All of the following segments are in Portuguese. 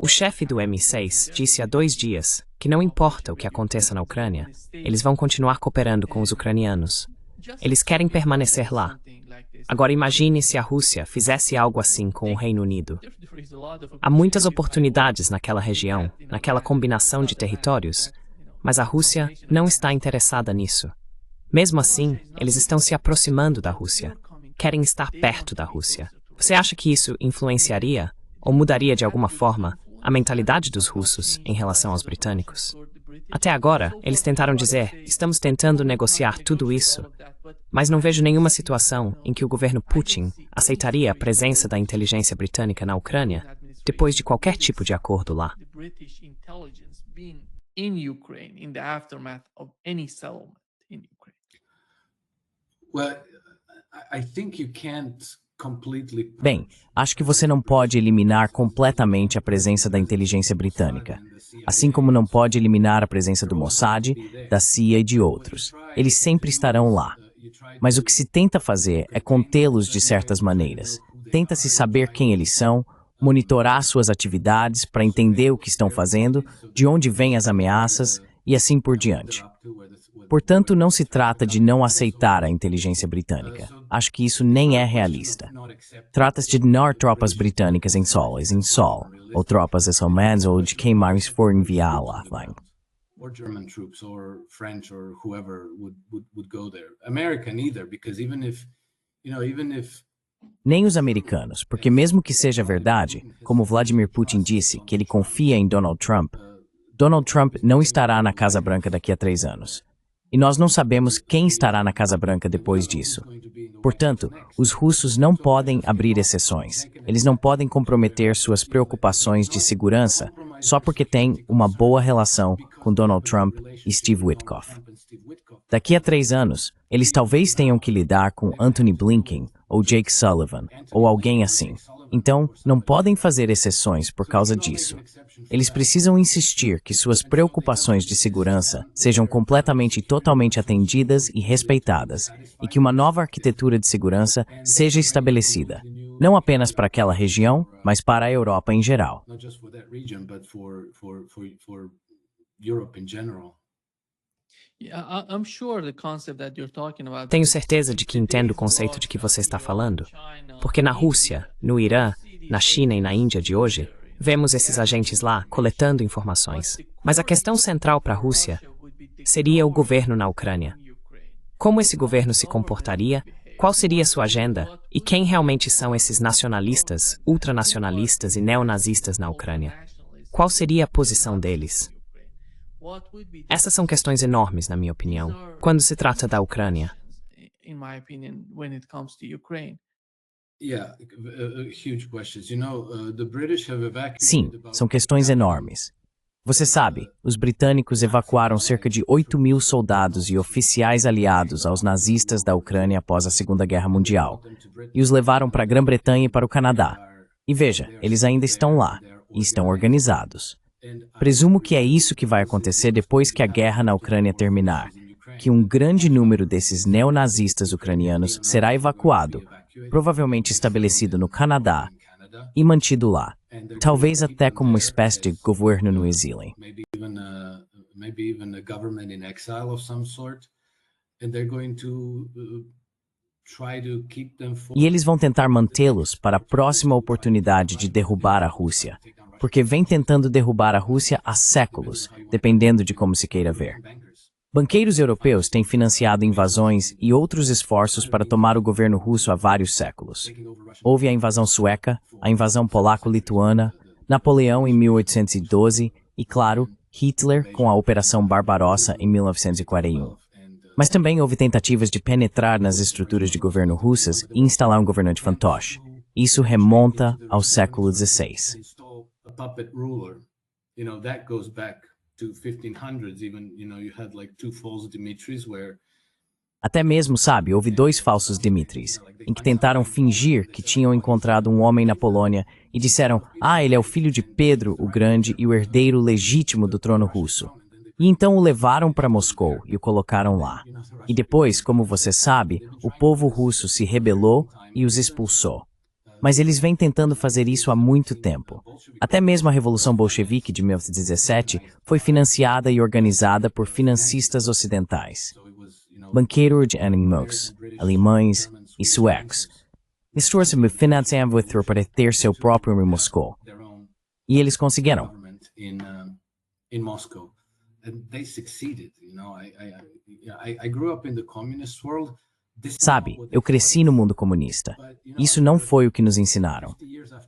O chefe do MI6 disse há 2 dias que não importa o que aconteça na Ucrânia, eles vão continuar cooperando com os ucranianos. Eles querem permanecer lá. Agora imagine se a Rússia fizesse algo assim com o Reino Unido. Há muitas oportunidades naquela região, naquela combinação de territórios, mas a Rússia não está interessada nisso. Mesmo assim, eles estão se aproximando da Rússia. Querem estar perto da Rússia. Você acha que isso influenciaria ou mudaria de alguma forma a mentalidade dos russos em relação aos britânicos? Até agora, eles tentaram dizer, estamos tentando negociar tudo isso, mas não vejo nenhuma situação em que o governo Putin aceitaria a presença da inteligência britânica na Ucrânia depois de qualquer tipo de acordo lá. Bem, acho que você não pode eliminar completamente a presença da inteligência britânica, assim como não pode eliminar a presença do Mossad, da CIA e de outros. Eles sempre estarão lá. Mas o que se tenta fazer é contê-los de certas maneiras. Tenta-se saber quem eles são, monitorar suas atividades para entender o que estão fazendo, de onde vêm as ameaças e assim por diante. Portanto, não se trata de não aceitar a inteligência britânica. Acho que isso nem é realista. Trata-se de não tropas britânicas em Sol, ou tropas alemãs ou de quem mais for enviar lá. Or German troops or French or whoever would go there. American either, because even if nem os americanos, porque mesmo que seja verdade, como Vladimir Putin disse, que ele confia em Donald Trump não estará na Casa Branca daqui a 3 anos. E nós não sabemos quem estará na Casa Branca depois disso. Portanto, os russos não podem abrir exceções. Eles não podem comprometer suas preocupações de segurança só porque têm uma boa relação com Donald Trump e Steve Witkoff. Daqui a 3 anos, eles talvez tenham que lidar com Anthony Blinken ou Jake Sullivan ou alguém assim. Então, não podem fazer exceções por causa disso. Eles precisam insistir que suas preocupações de segurança sejam completamente e totalmente atendidas e respeitadas, e que uma nova arquitetura de segurança seja estabelecida, não apenas para aquela região, mas para a Europa em geral. Tenho certeza de que entendo o conceito de que você está falando, porque na Rússia, no Irã, na China e na Índia de hoje, vemos esses agentes lá coletando informações. Mas a questão central para a Rússia seria o governo na Ucrânia. Como esse governo se comportaria, qual seria sua agenda e quem realmente são esses nacionalistas, ultranacionalistas e neonazistas na Ucrânia? Qual seria a posição deles? Essas são questões enormes, na minha opinião, quando se trata da Ucrânia. Sim, são questões enormes. Você sabe, os britânicos evacuaram cerca de 8.000 soldados e oficiais aliados aos nazistas da Ucrânia após a Segunda Guerra Mundial, e os levaram para a Grã-Bretanha e para o Canadá. E veja, eles ainda estão lá, e estão organizados. Presumo que é isso que vai acontecer depois que a guerra na Ucrânia terminar, que um grande número desses neonazistas ucranianos será evacuado, provavelmente estabelecido no Canadá e mantido lá, talvez até como uma espécie de governo no exílio. E eles vão tentar mantê-los para a próxima oportunidade de derrubar a Rússia, porque vem tentando derrubar a Rússia há séculos, dependendo de como se queira ver. Banqueiros europeus têm financiado invasões e outros esforços para tomar o governo russo há vários séculos. Houve a invasão sueca, a invasão polaco-lituana, Napoleão em 1812 e, claro, Hitler com a Operação Barbarossa em 1941. Mas também houve tentativas de penetrar nas estruturas de governo russas e instalar um governante fantoche. Isso remonta ao século XVI. Até mesmo, sabe, houve 2 falsos Dimitris, em que tentaram fingir que tinham encontrado um homem na Polônia e disseram, ele é o filho de Pedro o Grande e o herdeiro legítimo do trono russo. E então o levaram para Moscou e o colocaram lá. E depois, como você sabe, o povo russo se rebelou e os expulsou. Mas eles vêm tentando fazer isso há muito tempo. Até mesmo a Revolução Bolchevique de 1917 foi financiada e organizada por financistas ocidentais, banqueiros alemães, alemães e suecos. Eles trouxeram financiamento para ter seu próprio em Moscou. E eles conseguiram. In Moscow, and they succeeded. I grew up in the communist world. Sabe, eu cresci no mundo comunista. Isso não foi o que nos ensinaram.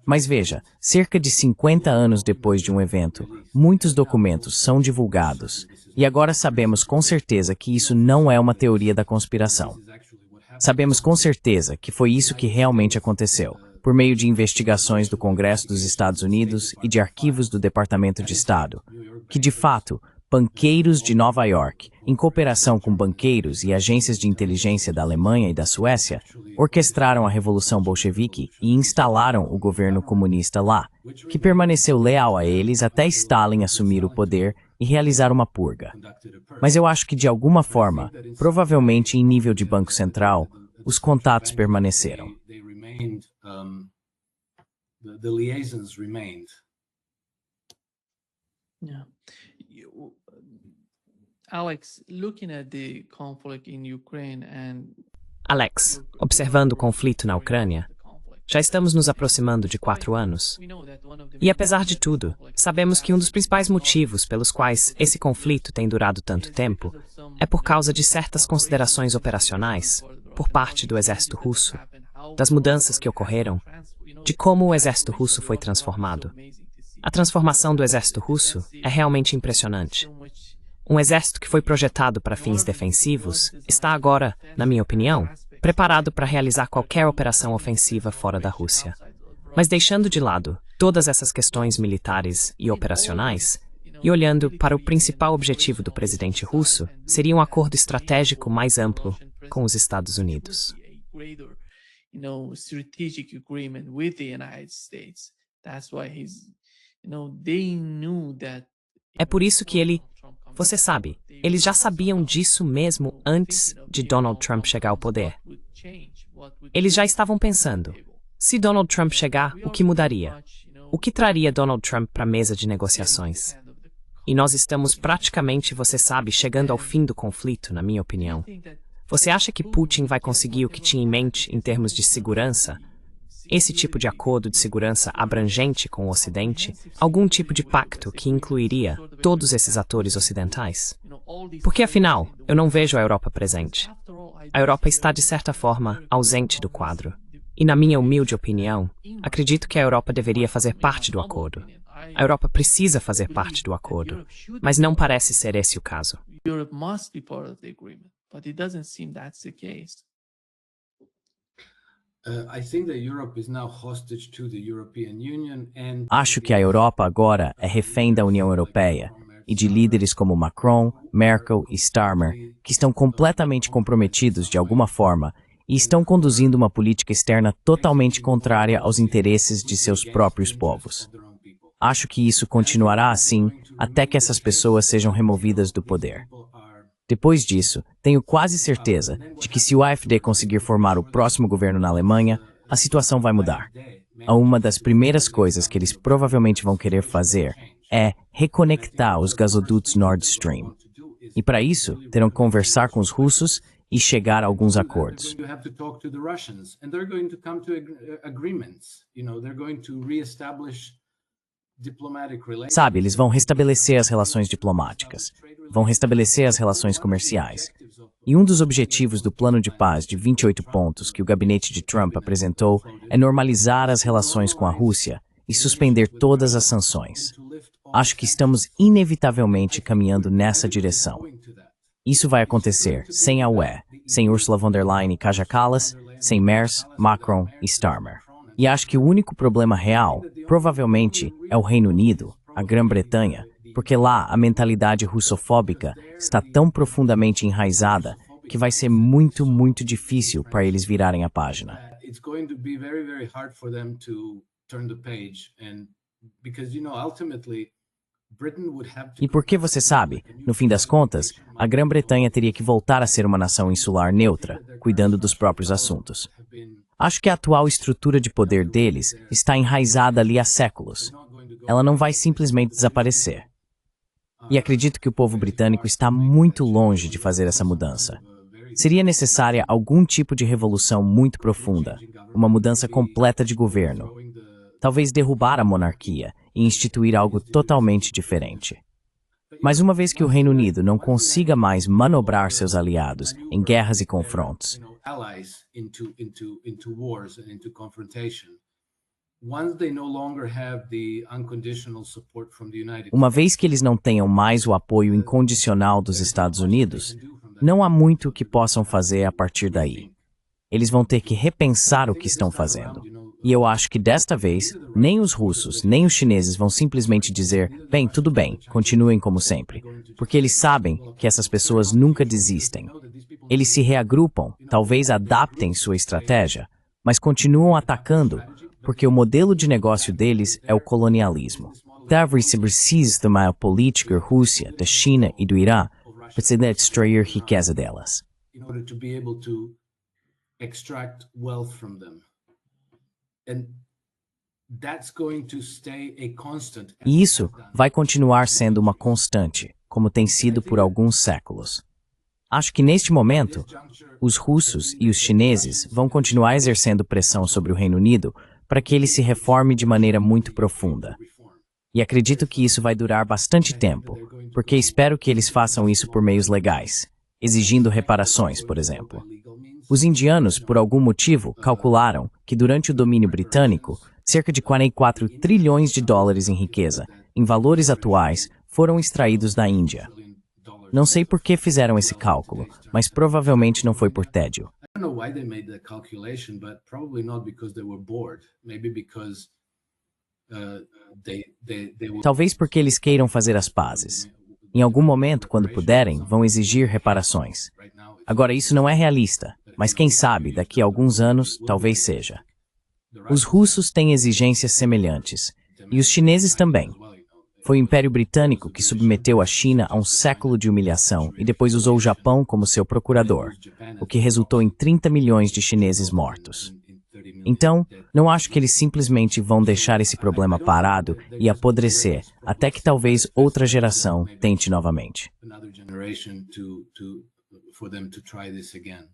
Mas veja, cerca de 50 anos depois de um evento, muitos documentos são divulgados. E agora sabemos com certeza que isso não é uma teoria da conspiração. Sabemos com certeza que foi isso que realmente aconteceu, por meio de investigações do Congresso dos Estados Unidos e de arquivos do Departamento de Estado, que de fato, banqueiros de Nova York, em cooperação com banqueiros e agências de inteligência da Alemanha e da Suécia, orquestraram a Revolução Bolchevique e instalaram o governo comunista lá, que permaneceu leal a eles até Stalin assumir o poder e realizar uma purga. Mas eu acho que de alguma forma, provavelmente em nível de Banco Central, os contatos permaneceram. The liaisons remained. Yeah. Alex, looking at the conflict in Ukraine and Alex, observando o conflito na Ucrânia, já estamos nos aproximando de 4 anos. E apesar de tudo, sabemos que um dos principais motivos pelos quais esse conflito tem durado tanto tempo é por causa de certas considerações operacionais por parte do exército russo, das mudanças que ocorreram, de como o exército russo foi transformado. A transformação do exército russo é realmente impressionante. Um exército que foi projetado para fins defensivos está agora, na minha opinião, preparado para realizar qualquer operação ofensiva fora da Rússia. Mas deixando de lado todas essas questões militares e operacionais, e olhando para o principal objetivo do presidente russo, seria um acordo estratégico mais amplo com os Estados Unidos. Strategic agreement with the United States. That's why they knew that. É por isso que você sabe, eles já sabiam disso mesmo antes de Donald Trump chegar ao poder. Eles já estavam pensando, se Donald Trump chegar, o que mudaria? O que traria Donald Trump para a mesa de negociações? E nós estamos praticamente, você sabe, chegando ao fim do conflito, na minha opinião. Você acha que Putin vai conseguir o que tinha em mente em termos de segurança? Esse tipo de acordo de segurança abrangente com o Ocidente? Algum tipo de pacto que incluiria todos esses atores ocidentais? Porque, afinal, eu não vejo a Europa presente. A Europa está, de certa forma, ausente do quadro. E, na minha humilde opinião, acredito que a Europa deveria fazer parte do acordo. A Europa precisa fazer parte do acordo, mas não parece ser esse o caso. Europe must be part of the agreement, but it doesn't seem that's the case. Acho que a Europa agora é refém da União Europeia e de líderes como Macron, Merkel e Starmer, que estão completamente comprometidos de alguma forma e estão conduzindo uma política externa totalmente contrária aos interesses de seus próprios povos. Acho que isso continuará assim até que essas pessoas sejam removidas do poder. Depois disso, tenho quase certeza de que se o AfD conseguir formar o próximo governo na Alemanha, a situação vai mudar. Uma das primeiras coisas que eles provavelmente vão querer fazer é reconectar os gasodutos Nord Stream. E para isso, terão que conversar com os russos e chegar a alguns acordos. Sabe, eles vão restabelecer as relações diplomáticas, vão restabelecer as relações comerciais. E um dos objetivos do plano de paz de 28 pontos que o gabinete de Trump apresentou é normalizar as relações com a Rússia e suspender todas as sanções. Acho que estamos inevitavelmente caminhando nessa direção. Isso vai acontecer sem a UE, sem Ursula von der Leyen e Kaja Kallas, sem Merz, Macron e Starmer. E acho que o único problema real, provavelmente, é o Reino Unido, a Grã-Bretanha, porque lá a mentalidade russofóbica está tão profundamente enraizada que vai ser muito, muito difícil para eles virarem a página. Because ultimately E porque você sabe, no fim das contas, a Grã-Bretanha teria que voltar a ser uma nação insular neutra, cuidando dos próprios assuntos. Acho que a atual estrutura de poder deles está enraizada ali há séculos. Ela não vai simplesmente desaparecer. E acredito que o povo britânico está muito longe de fazer essa mudança. Seria necessária algum tipo de revolução muito profunda, uma mudança completa de governo. Talvez derrubar a monarquia e instituir algo totalmente diferente. Mas uma vez que o Reino Unido não consiga mais manobrar seus aliados em guerras e confrontos, uma vez que eles não tenham mais o apoio incondicional dos Estados Unidos, não há muito que possam fazer a partir daí. Eles vão ter que repensar o que estão fazendo. E eu acho que desta vez, nem os russos, nem os chineses vão simplesmente dizer, bem, tudo bem, continuem como sempre. Porque eles sabem que essas pessoas nunca desistem. Eles se reagrupam, talvez adaptem sua estratégia, mas continuam atacando, porque o modelo de negócio deles é o colonialismo. Deve-se precisa de uma política Rússia, da China e do Irã para destruir a riqueza delas. Extract wealth from them. And that's going to stay a constant. E isso vai continuar sendo uma constante, como tem sido por alguns séculos. Acho que neste momento, os russos e os chineses vão continuar exercendo pressão sobre o Reino Unido para que ele se reforme de maneira muito profunda. E acredito que isso vai durar bastante tempo, porque espero que eles façam isso por meios legais, exigindo reparações, por exemplo. Os indianos, por algum motivo, calcularam que durante o domínio britânico, cerca de 44 trilhões de dólares em riqueza, em valores atuais, foram extraídos da Índia. Não sei por que fizeram esse cálculo, mas provavelmente não foi por tédio. Talvez porque eles queiram fazer as pazes. Em algum momento, quando puderem, vão exigir reparações. Agora, isso não é realista, mas quem sabe, daqui a alguns anos, talvez seja. Os russos têm exigências semelhantes, e os chineses também. Foi o Império Britânico que submeteu a China a um século de humilhação e depois usou o Japão como seu procurador, o que resultou em 30 milhões de chineses mortos. Então, não acho que eles simplesmente vão deixar esse problema parado e apodrecer, até que talvez outra geração tente novamente. For them to try this again.